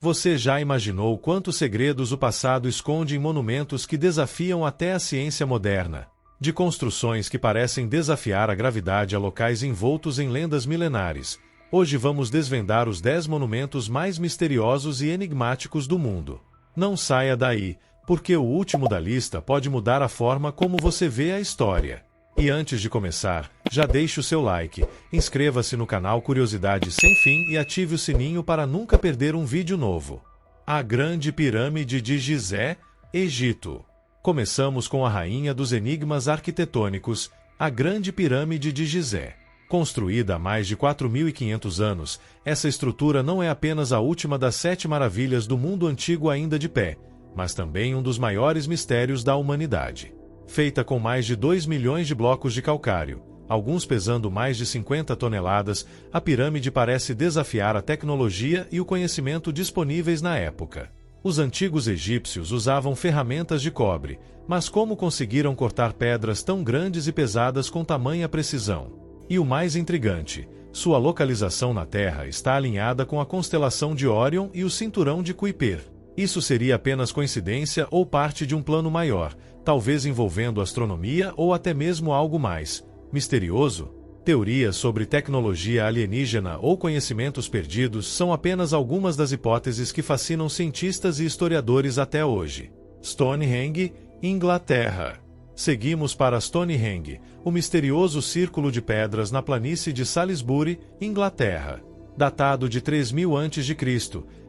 Você já imaginou quantos segredos o passado esconde em monumentos que desafiam até a ciência moderna? De construções que parecem desafiar a gravidade a locais envoltos em lendas milenares, hoje vamos desvendar os 10 monumentos mais misteriosos e enigmáticos do mundo. Não saia daí, porque o último da lista pode mudar a forma como você vê a história. E antes de começar, já deixe o seu like, inscreva-se no canal Curiosidade Sem Fim e ative o sininho para nunca perder um vídeo novo. A Grande Pirâmide de Gizé, Egito. Começamos com a rainha dos enigmas arquitetônicos, a Grande Pirâmide de Gizé. Construída há mais de 4.500 anos, essa estrutura não é apenas a última das 7 maravilhas do mundo antigo ainda de pé, mas também um dos maiores mistérios da humanidade. Feita com mais de 2 milhões de blocos de calcário, alguns pesando mais de 50 toneladas, a pirâmide parece desafiar a tecnologia e o conhecimento disponíveis na época. Os antigos egípcios usavam ferramentas de cobre, mas como conseguiram cortar pedras tão grandes e pesadas com tamanha precisão? E o mais intrigante, sua localização na Terra está alinhada com a constelação de Órion e o cinturão de Kuiper. Isso seria apenas coincidência ou parte de um plano maior, talvez envolvendo astronomia ou até mesmo algo mais misterioso? Teorias sobre tecnologia alienígena ou conhecimentos perdidos são apenas algumas das hipóteses que fascinam cientistas e historiadores até hoje. Stonehenge, Inglaterra. Seguimos para Stonehenge, o misterioso círculo de pedras na planície de Salisbury, Inglaterra. Datado de 3000 a.C.,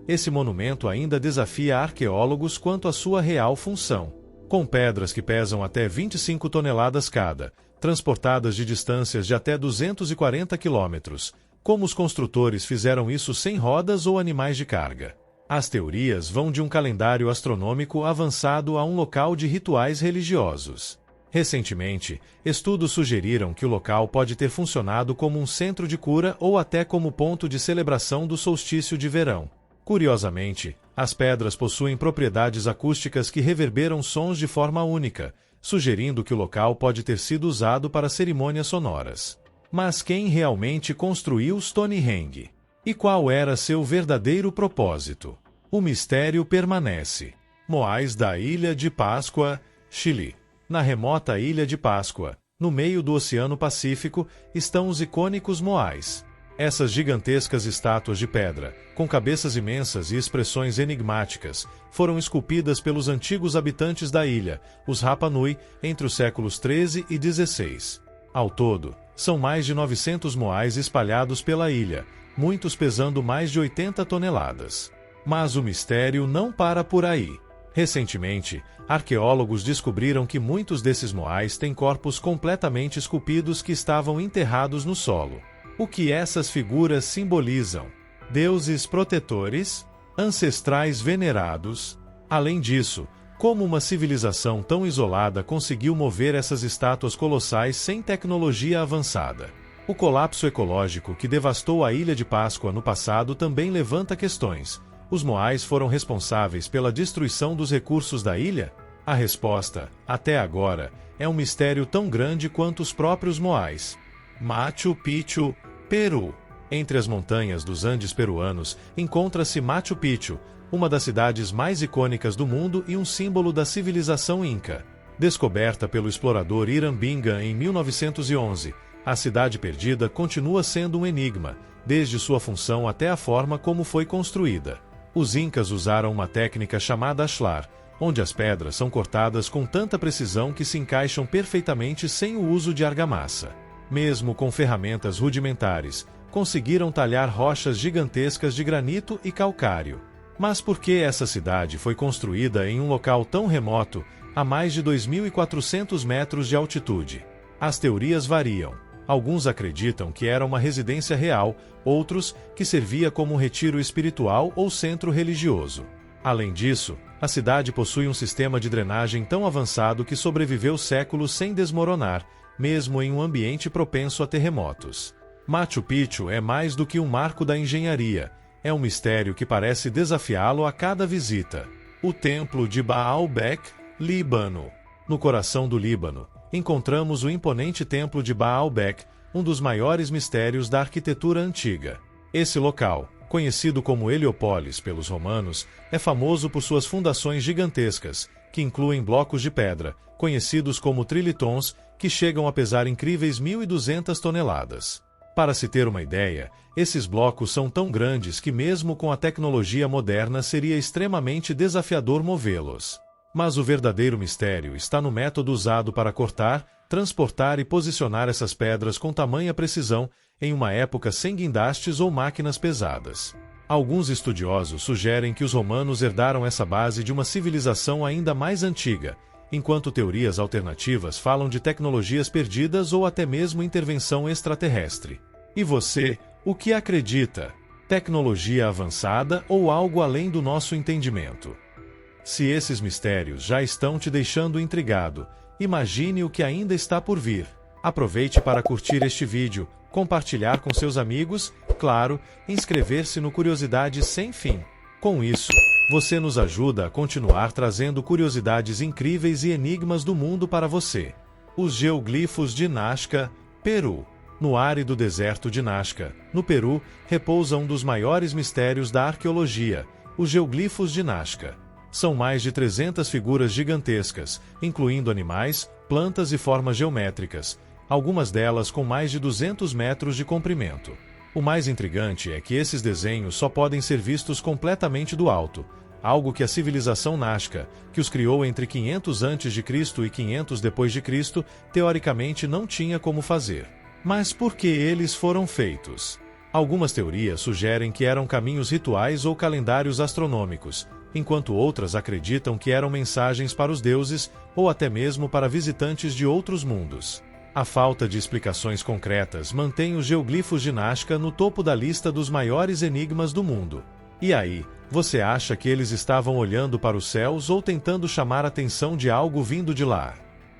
esse monumento ainda desafia arqueólogos quanto à sua real função. Com pedras que pesam até 25 toneladas cada, transportadas de distâncias de até 240 quilômetros, como os construtores fizeram isso sem rodas ou animais de carga? As teorias vão de um calendário astronômico avançado a um local de rituais religiosos. Recentemente, estudos sugeriram que o local pode ter funcionado como um centro de cura ou até como ponto de celebração do solstício de verão. Curiosamente, as pedras possuem propriedades acústicas que reverberam sons de forma única, sugerindo que o local pode ter sido usado para cerimônias sonoras. Mas quem realmente construiu Stonehenge? E qual era seu verdadeiro propósito? O mistério permanece. Moais da Ilha de Páscoa, Chile. Na remota Ilha de Páscoa, no meio do Oceano Pacífico, estão os icônicos Moais. Essas gigantescas estátuas de pedra, com cabeças imensas e expressões enigmáticas, foram esculpidas pelos antigos habitantes da ilha, os Rapa Nui, entre os séculos 13 e 16. Ao todo, são mais de 900 moais espalhados pela ilha, muitos pesando mais de 80 toneladas. Mas o mistério não para por aí. Recentemente, arqueólogos descobriram que muitos desses moais têm corpos completamente esculpidos que estavam enterrados no solo. O que essas figuras simbolizam? Deuses protetores? Ancestrais venerados? Além disso, como uma civilização tão isolada conseguiu mover essas estátuas colossais sem tecnologia avançada? O colapso ecológico que devastou a Ilha de Páscoa no passado também levanta questões. Os moais foram responsáveis pela destruição dos recursos da ilha? A resposta, até agora, é um mistério tão grande quanto os próprios moais. Machu Picchu, Peru. Entre as montanhas dos Andes peruanos, encontra-se Machu Picchu, uma das cidades mais icônicas do mundo e um símbolo da civilização Inca. Descoberta pelo explorador Irambinga em 1911, a cidade perdida continua sendo um enigma, desde sua função até a forma como foi construída. Os Incas usaram uma técnica chamada ashlar, onde as pedras são cortadas com tanta precisão que se encaixam perfeitamente sem o uso de argamassa. Mesmo com ferramentas rudimentares, conseguiram talhar rochas gigantescas de granito e calcário. Mas por que essa cidade foi construída em um local tão remoto, a mais de 2.400 metros de altitude? As teorias variam. Alguns acreditam que era uma residência real, outros que servia como um retiro espiritual ou centro religioso. Além disso, a cidade possui um sistema de drenagem tão avançado que sobreviveu séculos sem desmoronar, mesmo em um ambiente propenso a terremotos. Machu Picchu é mais do que um marco da engenharia, é um mistério que parece desafiá-lo a cada visita. O Templo de Baalbek, Líbano. No coração do Líbano, encontramos o imponente Templo de Baalbek, um dos maiores mistérios da arquitetura antiga. Esse local, conhecido como Heliópolis pelos romanos, é famoso por suas fundações gigantescas, que incluem blocos de pedra, conhecidos como trilitons, que chegam a pesar incríveis 1.200 toneladas. Para se ter uma ideia, esses blocos são tão grandes que mesmo com a tecnologia moderna seria extremamente desafiador movê-los. Mas o verdadeiro mistério está no método usado para cortar, transportar e posicionar essas pedras com tamanha precisão em uma época sem guindastes ou máquinas pesadas. Alguns estudiosos sugerem que os romanos herdaram essa base de uma civilização ainda mais antiga, enquanto teorias alternativas falam de tecnologias perdidas ou até mesmo intervenção extraterrestre. E você, o que acredita? Tecnologia avançada ou algo além do nosso entendimento? Se esses mistérios já estão te deixando intrigado, imagine o que ainda está por vir. Aproveite para curtir este vídeo, compartilhar com seus amigos, claro, inscrever-se no Curiosidade Sem Fim. Com isso, você nos ajuda a continuar trazendo curiosidades incríveis e enigmas do mundo para você. Os geoglifos de Nazca, Peru. No árido deserto de Nazca, no Peru, repousa um dos maiores mistérios da arqueologia, os geoglifos de Nazca. São mais de 300 figuras gigantescas, incluindo animais, plantas e formas geométricas, algumas delas com mais de 200 metros de comprimento. O mais intrigante é que esses desenhos só podem ser vistos completamente do alto, algo que a civilização Nazca, que os criou entre 500 a.C. e 500 d.C., teoricamente não tinha como fazer. Mas por que eles foram feitos? Algumas teorias sugerem que eram caminhos rituais ou calendários astronômicos, enquanto outras acreditam que eram mensagens para os deuses ou até mesmo para visitantes de outros mundos. A falta de explicações concretas mantém os geoglifos de Nazca no topo da lista dos maiores enigmas do mundo. E aí, você acha que eles estavam olhando para os céus ou tentando chamar a atenção de algo vindo de lá?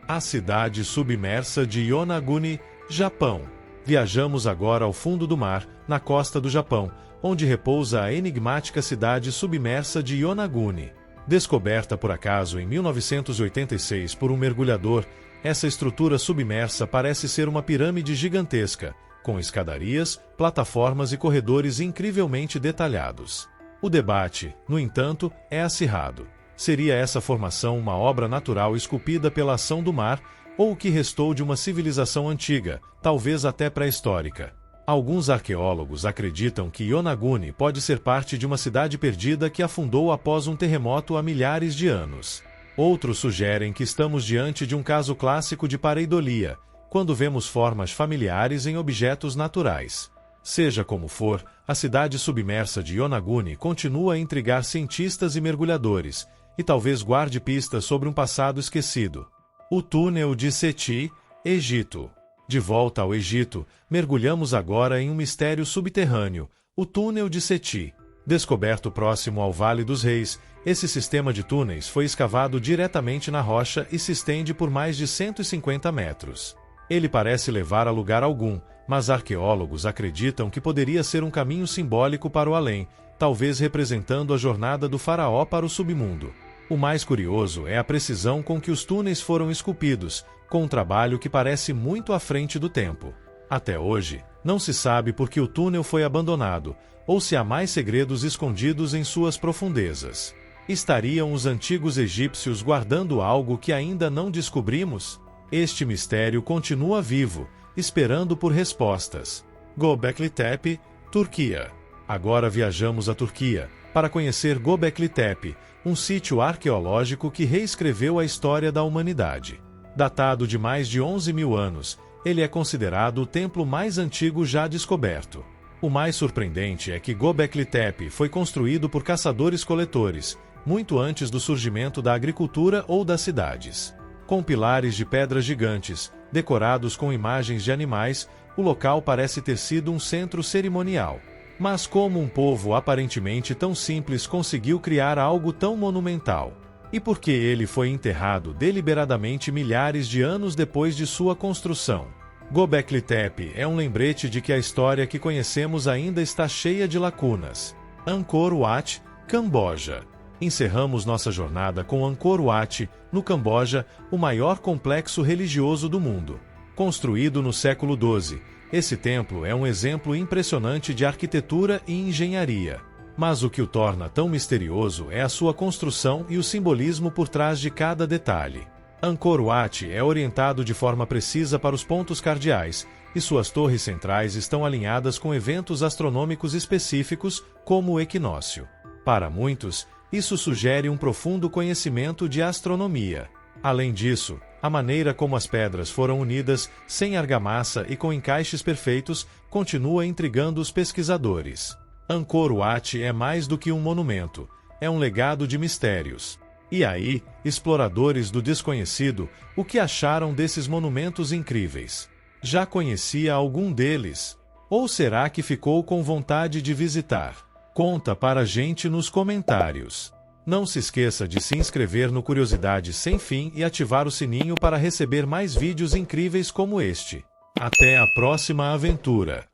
A cidade submersa de Yonaguni, Japão. Viajamos agora ao fundo do mar, na costa do Japão, onde repousa a enigmática cidade submersa de Yonaguni. Descoberta por acaso em 1986 por um mergulhador, essa estrutura submersa parece ser uma pirâmide gigantesca, com escadarias, plataformas e corredores incrivelmente detalhados. O debate, no entanto, é acirrado. Seria essa formação uma obra natural esculpida pela ação do mar, ou o que restou de uma civilização antiga, talvez até pré-histórica? Alguns arqueólogos acreditam que Yonaguni pode ser parte de uma cidade perdida que afundou após um terremoto há milhares de anos. Outros sugerem que estamos diante de um caso clássico de pareidolia, quando vemos formas familiares em objetos naturais. Seja como for, a cidade submersa de Yonaguni continua a intrigar cientistas e mergulhadores, e talvez guarde pistas sobre um passado esquecido. O túnel de Seti, Egito. De volta ao Egito, mergulhamos agora em um mistério subterrâneo, o túnel de Seti. Descoberto próximo ao Vale dos Reis, esse sistema de túneis foi escavado diretamente na rocha e se estende por mais de 150 metros. Ele parece levar a lugar algum, mas arqueólogos acreditam que poderia ser um caminho simbólico para o além, talvez representando a jornada do faraó para o submundo. O mais curioso é a precisão com que os túneis foram esculpidos, com um trabalho que parece muito à frente do tempo. Até hoje, não se sabe por que o túnel foi abandonado, ou se há mais segredos escondidos em suas profundezas. Estariam os antigos egípcios guardando algo que ainda não descobrimos? Este mistério continua vivo, esperando por respostas. Göbekli Tepe, Turquia. Agora viajamos à Turquia, para conhecer Göbekli Tepe, um sítio arqueológico que reescreveu a história da humanidade. Datado de mais de 11.000 anos, ele é considerado o templo mais antigo já descoberto. O mais surpreendente é que Göbekli Tepe foi construído por caçadores-coletores, muito antes do surgimento da agricultura ou das cidades. Com pilares de pedras gigantes, decorados com imagens de animais, o local parece ter sido um centro cerimonial. Mas como um povo aparentemente tão simples conseguiu criar algo tão monumental? E por que ele foi enterrado deliberadamente milhares de anos depois de sua construção? Göbekli Tepe é um lembrete de que a história que conhecemos ainda está cheia de lacunas. Angkor Wat, Camboja. Encerramos nossa jornada com Angkor Wat, no Camboja, o maior complexo religioso do mundo. Construído no século XII, Esse templo é um exemplo impressionante de arquitetura e engenharia. Mas o que o torna tão misterioso é a sua construção e o simbolismo por trás de cada detalhe. Angkor Wat é orientado de forma precisa para os pontos cardeais, e suas torres centrais estão alinhadas com eventos astronômicos específicos, como o equinócio. Para muitos, isso sugere um profundo conhecimento de astronomia. Além disso, a maneira como as pedras foram unidas, sem argamassa e com encaixes perfeitos, continua intrigando os pesquisadores. Angkor Wat é mais do que um monumento, é um legado de mistérios. E aí, exploradores do desconhecido, o que acharam desses monumentos incríveis? Já conhecia algum deles? Ou será que ficou com vontade de visitar? Conta para a gente nos comentários. Não se esqueça de se inscrever no Curiosidade Sem Fim e ativar o sininho para receber mais vídeos incríveis como este. Até a próxima aventura!